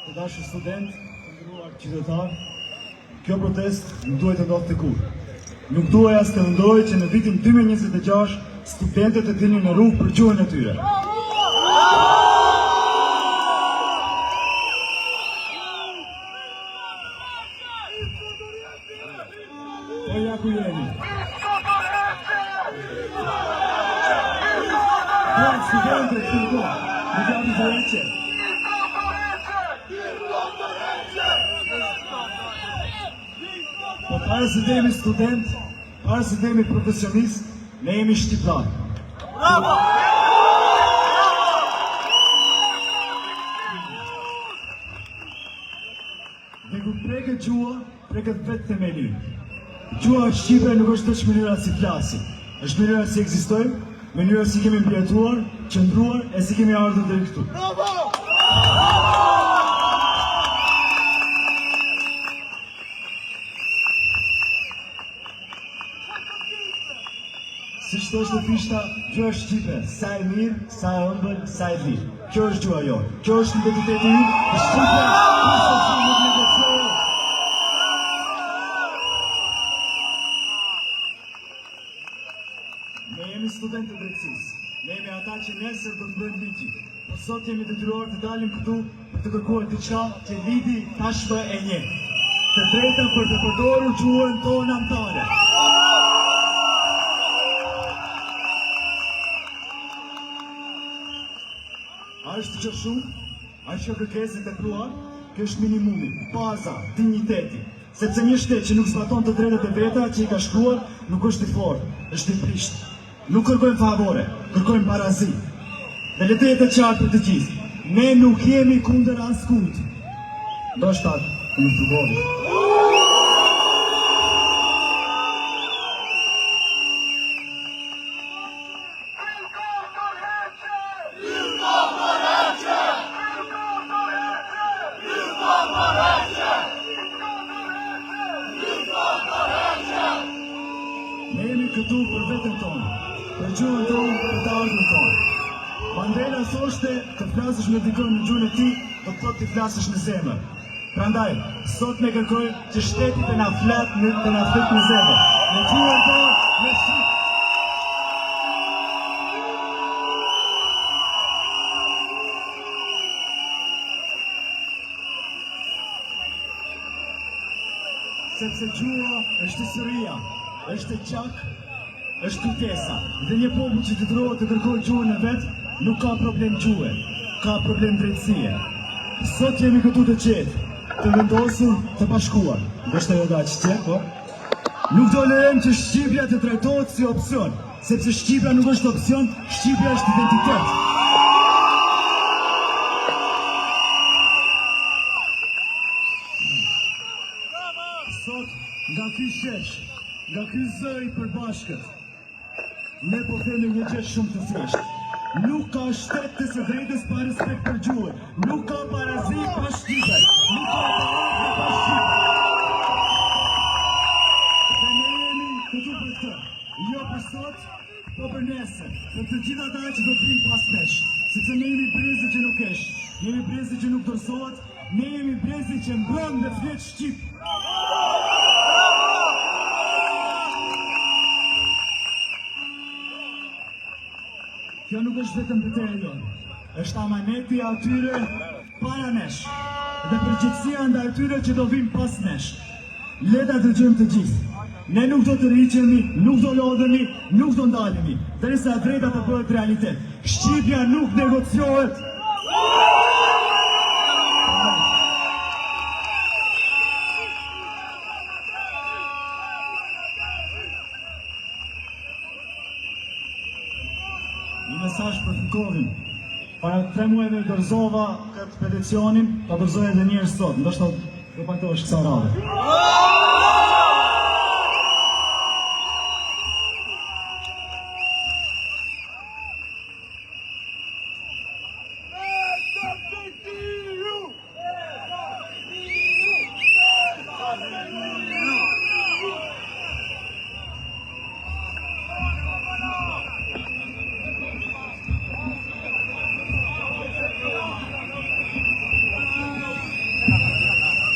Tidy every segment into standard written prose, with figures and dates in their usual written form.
Të dashur student, të nderuar qytetar, kjo protest nuk duhet të ndodhte të kur. Nuk duhet as të ndodhej që në vitin 2026 studentët të dilnin në rrugë për gjuhën e tyre. Po ja ku jeni. Duhet studentët të ndodhë, në gjatë të reqe. Po parë se dhe jemi student, parë se dhe jemi profesionist, ne jemi shqiptar. Bravo! Dhe ku preket gjua, preket vetë themeli. Gjua shqipe nuk është veç mënyra si flasi, është mënyra si ekzistojmë, mënyra si kemi mbjetuar, qëndruar e si kemi ardhur deri këtu. Bravo! Si që është të pishta, kjo është Shqipe, sa e mirë, sa e ëmbël, sa e lirë. Kjo është gjua jonë, kjo është identiteti ju, dhe Shqipe, kurse që nuk negocioje. Ne jemi studentë të drejtësisë, ne jemi ata që nesër do të bëjnë ligji, po sot jemi detyruar të dalim këtu për të kërkuar diçka që lidi tashmë e njeh. Të drejtën për të përdorur gjuhën tonë anëtare. A është që shumë, a është që kërkesit e kruar, kjo është minimumi, baza, digniteti. Sepse një shtet që nuk zbaton të drejtet e veta që i ka shkruar, nuk është i fortë, është i prishtë. Nuk kërkojmë favore, kërkojmë barazi. Dhe le të jetë qartë për të gjithë, ne nuk jemi kundër askujt. Ndoshta nuk frugoni. Ne jemi këtu për vetën tonë, për gjuhën tonë, për të ardhmën tonë. Mandela thoshte të flasësh me dikon në gjuhën e ti, do të thotë të flasësh në zemër. Prandaj, sot ne kërkojmë që shteti të na flet në zemër. Në gjuhën tonë, në shqip. Sepse gjuha është historia, është qak, është kujtesa. Dhe një popull që detyrohet të kërkojë gjuhën e vet, nuk ka problem gjuhe, ka problem drejtësie. Sot jemi këtu të qetë, të vendosur, të bashkuar. Është ajo da që po? Nuk do lejmë që Shqipja të trajtohet si opcion, sepse Shqipja nuk është opcion, Shqipja është identitet. Sot, nga ky shesh, nga ky zë i përbashkët, ne po themi një gjë shumë të thjeshtë. Nuk ka shtet të së drejtës pa respekt për gjuhën. Nuk ka parazi pa shqipe. Nuk ka parazi pa shqipe. Dhe ne jemi këtu për këtë. Jo për sot, po për nesër. Për të gjitha ata që do t'vinë pas nesh. Sepse ne jemi brezi që nuk esh. Ne jemi brezi që nuk dorëzohet. Ne jemi brezi që mbron dhe flet shqip. Kjo nuk është vetëm betejë jonë, është amaneti atyre para nesh dhe përgjegjësia ndaj atyre që do vinë pas nesh. Le ta dëgjojmë të gjithë. Ne nuk do të rriqemi, nuk do lodhemi, nuk do ndalemi, derisa e drejta të bëhet realitet. Shqipja nuk negociohet. Një mesazh për Fukovin. Para 3 muajve dorëzova këtë peticionin, ta dorëzoj edhe një herë sot, ndoshta do pajtohesh kësaj radhe.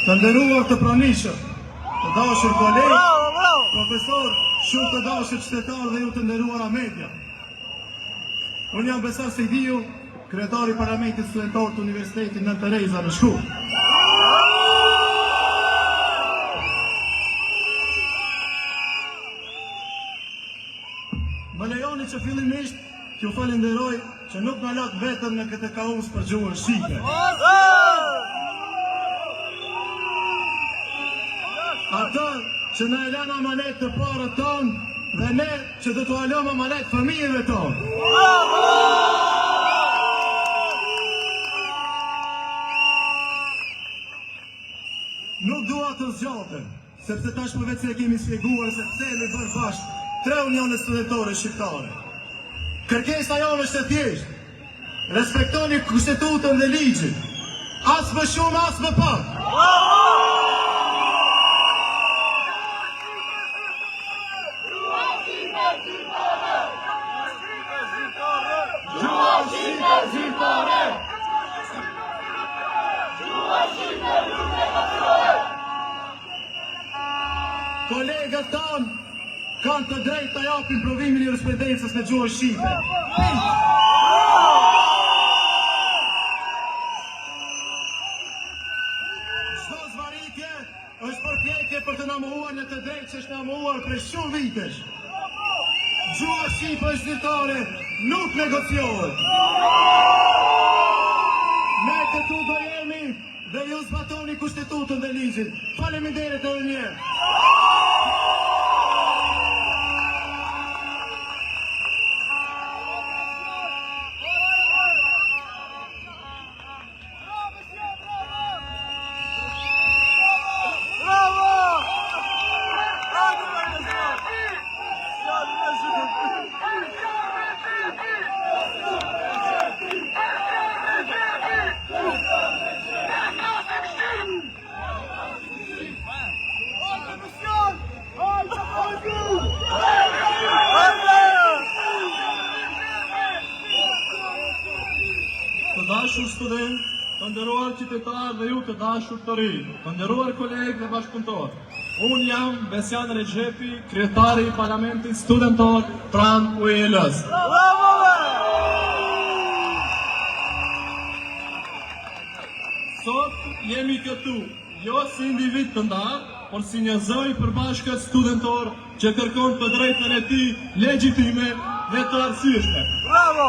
Të nderuar të pranishëm, të dashur kolegë, profesor, shumë të dashur qytetarë dhe ju të nderuara media. Unë jam Besar Sejdiu, kryetari i Parlamentit Studentar të Universitetit Nën Tereza në Shkup. Më lejoni që fillimisht t'ju falenderoj që nuk na lat vetëm në këtë kaos për gjuhën shqipe. Ata që na e lënë amanet të parët tonë dhe ne që do t'u alëm amanet fëmijëve tonë. Nuk dua të zgjatem, sepse tashmë vetë se kemi shpjeguar se pse jemi bërë bashkë 3 unione studentore shqiptare. Kërkesa jonë është e thjeshtë. Respektoni kushtetutën dhe ligjin. As më shumë, as më pak. Kolegët tanë kanë të drejtë të japin provimin i jurisprudencës në gjuhën shqipe. Çdo zvarritje është përpjekje për të na mohuar në të drejtë që është na mohuar prej shumë vitesh. Gjuha shqipe është zyrtare, nuk negociohet. Ne këtu do jemi dhe ju zbatoni kushtetutën dhe ligjin. Faleminderit edhe një herë. Të dashur student, të nderuar qytetar dhe ju të dashur të rinj, të nderuar kolegë dhe bashkëpunëtor. Unë jam Besjan Rexhepi, kryetari i Parlamentit Studentar pranë UEL-s. Sot jemi këtu, jo si individ të ndarë, por si një zëj përbashkët studentor që kërkon të drejtën e tij legjitime dhe të arsyeshme. Bravo!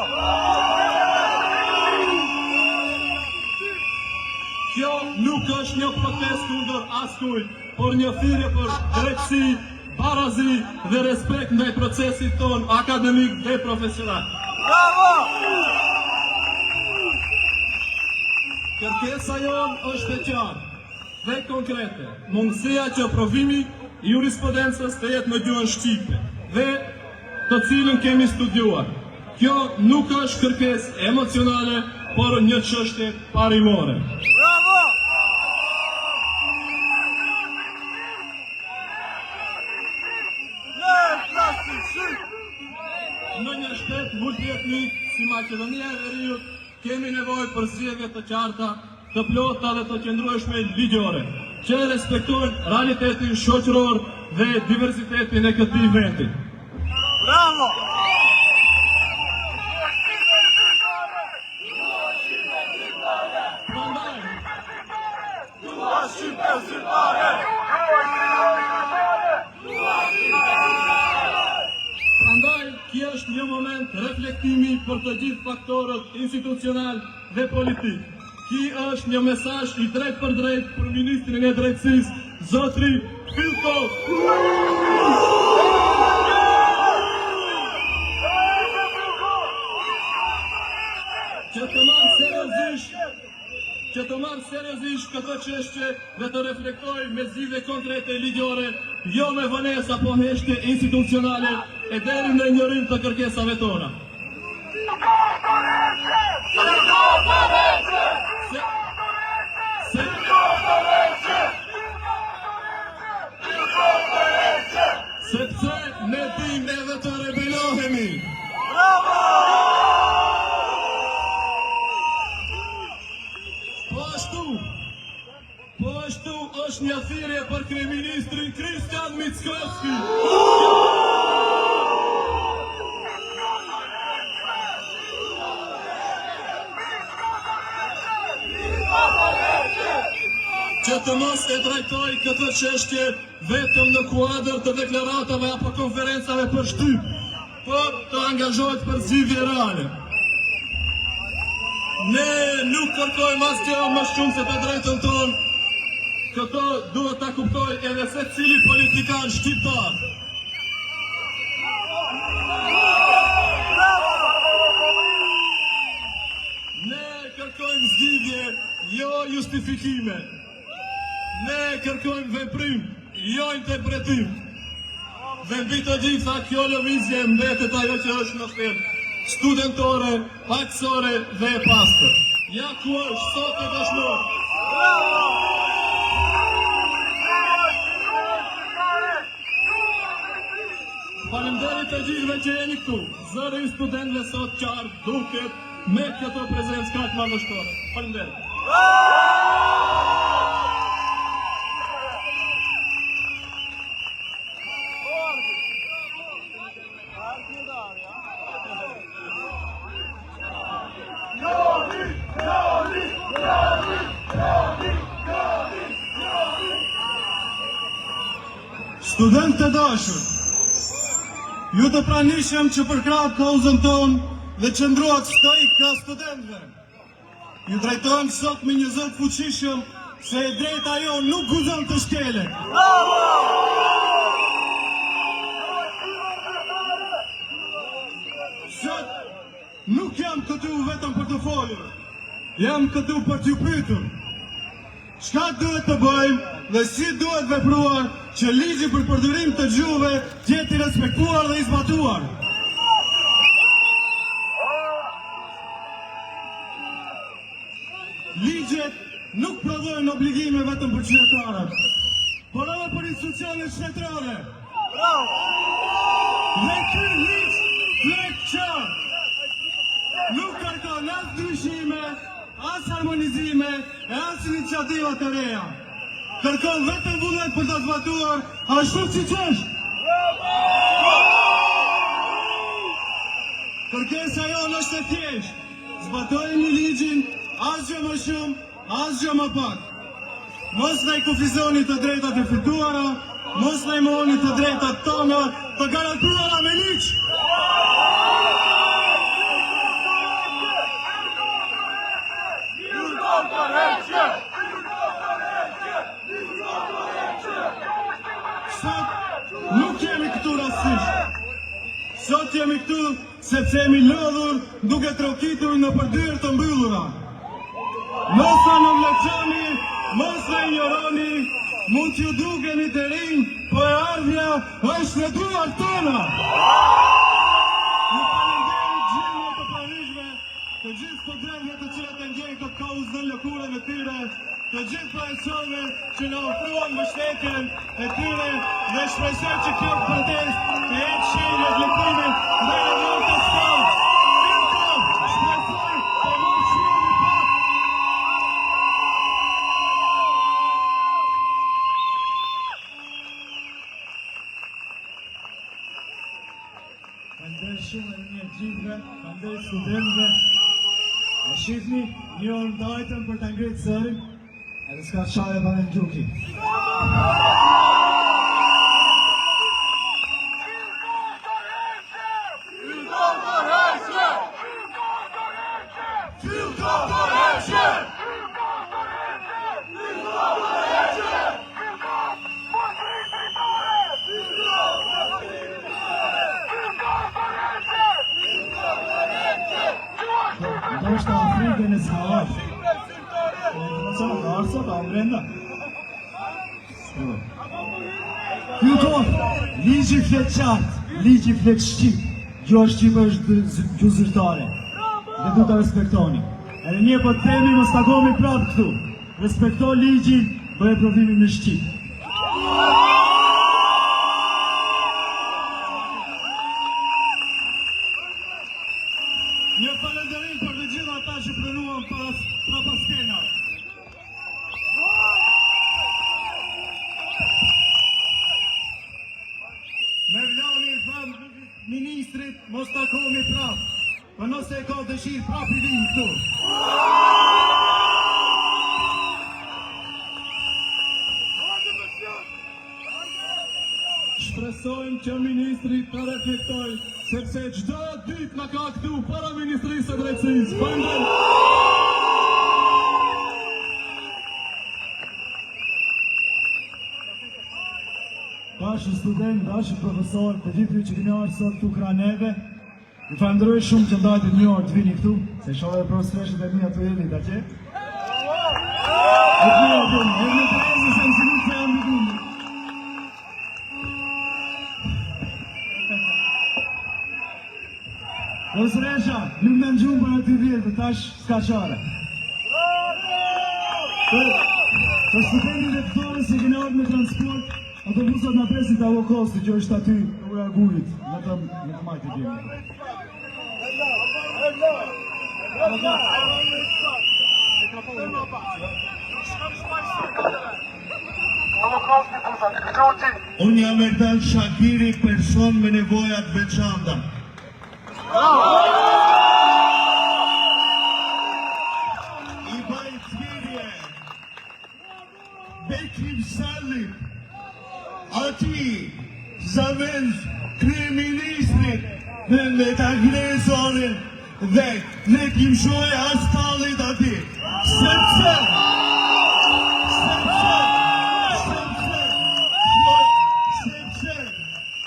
Kjo nuk është një protest kundër askujt, por një thirrje për drejtësi, barazi dhe respekt ndaj procesit ton akademik dhe profesional. Bravo! Kërkesa jonë është e qartë dhe konkrete, mundësia që provimi i jurisprudencës të jetë në gjuhën shqipe dhe të cilën kemi studiuar. Kjo nuk është kërkesë emocionale, por një çështje parimore. Në një shtet multietnik si Maqedonia e Veriut, kemi nevojë për zgjedhje të qarta, të plota dhe të qëndrueshme ligjore, që respektojnë realitetin shoqëror dhe diversitetin e këtij vendi. Bravo! Prandaj, kjo është një moment reflektimi për të gjithë faktorët institucional dhe politik. Ky është një mesazh i drejt për drejt për Ministrin e Drejtësisë, zotri Filko. Që të marrë seriozisht këtë çështje dhe të reflektoj me zgjidhje konkrete ligjore, jo me vonesa apo heshtje institucionale e deri në ignorim të kërkesave tona. Sepse ne dim edhe të rebelohemi. Po ashtu është një thirrje për kryeministrin Kristian Mickoski. Që të mos e trajtoj këtë çështje vetëm në kuadër të deklaratave apo konferencave për shtyp, por të angazhohet për zgjidhje reale. Ne nuk kërkojmë asgjë më shumë se të drejtën tonë. Këto duhet ta kuptoj edhe secili politikan shqiptar. Ne kërkojmë zgjidhje, jo justifikime. Ne kërkojmë veprim, jo interpretim. Dhe mbi të gjitha kjo lëvizje mbetet ajo që është në shtetë, studentore, paksore dhe e pastër. Ja ku është sot e dëshmor. Faleminderit të gjithëve që jeni këtu. Zëri i studentëve sot qartë duket me këto prezencë kaq madhështore. Faleminderit. Studentë të dashur, ju të pranishëm që përkrahët kauzën tonë dhe qëndruat stoik ka studentëve. Ju drejtojmë sot me një zot fuqishëm se e drejta jo nuk guzon të shkele. Sot nuk jam këtu vetëm për të folur, jam këtu për t'ju pyetur. Çka duhet të bëjmë dhe si duhet vepruar që ligji për përdorim të gjuhëve të jetë i respektuar dhe i zbatuar. Ligjet nuk prodhojnë obligime vetëm për qytetarët, por edhe për institucionet shtetërore. Dhe ky ligj plek qartë nuk kërkon as ndryshime, as harmonizime e as iniciativa të reja. Kërkon vetëm vullnet për të zbatuar ashtu siç është. Kërkesa jonë është e thjeshtë. Zbatojeni ligjin, asgjë më shumë, asgjë më pak. Mos na i kufizoni të drejtat e fituara, mos na i mohoni të drejtat tona të garantuara me ligj. Sot nuk jemi këtu rastisht. Sot jemi këtu sepse jemi lodhur duke trokitur në përdyrë të mbyllura. Mos na nëvleçoni, mos na injoroni, mund t'ju dukeni të rinj, po e ardhmja është në duart tona. Ju falenderoj gjithë. të gjithë studentëve të cilët e ndjejnë këtë kauz në lëkurën e tyre, të gjithë profesorëve që na ofruan mbështetjen e tyre dhe shpresoj që kjo protestë të jetë shiri reflektimit ndaj revoltës tonë. Shpresoj të mos shiri pak. Falenderoj shumë edhe një gjithëve, falenderoj studentëve. E shifni, një orë ndajtëm për të ngritë zërin, edhe s'ka qaje pa në gjuki. Do është Afrikën e s'ka ardhë. Informacion ka ardhë sot, a brenda. Kyutor, ligji flet qartë, ligji flet shqip. Gjo shqipe është gju zyrtare. Dhe du të respektoni. Edhe një po të temi mos takomi prapë këtu. Respekto ligjin, bëhe provimin në shqip. Një falenderim për të gjitha ata që pranuan para skenave. Mevlani i thamë ministrit mos takomi prap, për nëse e ka dëshirë prap i vinë këtu. Shpresojmë që ministri të reflektoj, sepse çdo ditë na ka këtu para Ministrisë së Drejtësisë. Falenderoj. Bashkë student, bashkë profesor, të gjithë që keni ardhur sot këtu krah neve. Ju falenderoj shumë që ndajtët një orë të vini këtu, se shoh edhe profesorët e mia të jeni atje. Profesoresha, nuk në gjumë për aty vjetë, tash s'ka qare. Për studentit e këtore se kene ardhë me transport, autobusat në presit avokosti që është aty në ura gurit, në të majtë të djemë. Unë jam Erdan Shakiri, person me nevojat veçanta. I bajt thirrje Bekim Sallit, ati zavend kryeministrit me të agresorin dhe ne kim shoj asfallit ati, sepse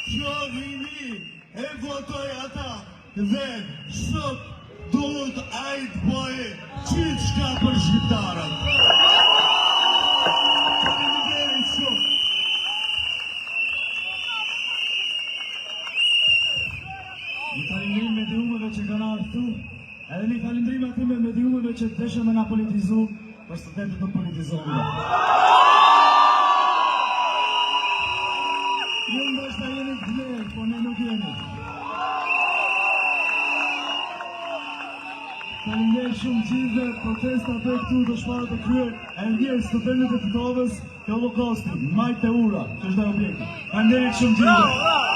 kjo vini e votoj ata dhe sot duhet ajt bëje qitë shka për shqiptarët. Faleminderit shumë. Një falendrim me diumeve që kanë ardhur këtu, edhe një falendrim atyre me diumeve që deshën me na politizu për studentët të politizohen. Ju ndoshta jeni të vlerë, po ne nuk jemi. Falenderoj shumë gjithëve, protesta për këtu do shfarë të kryer, e ndjerë studentët e Titovës të Holokostit, majtë e ura, që është dhe objekti. Falenderoj shumë gjithëve.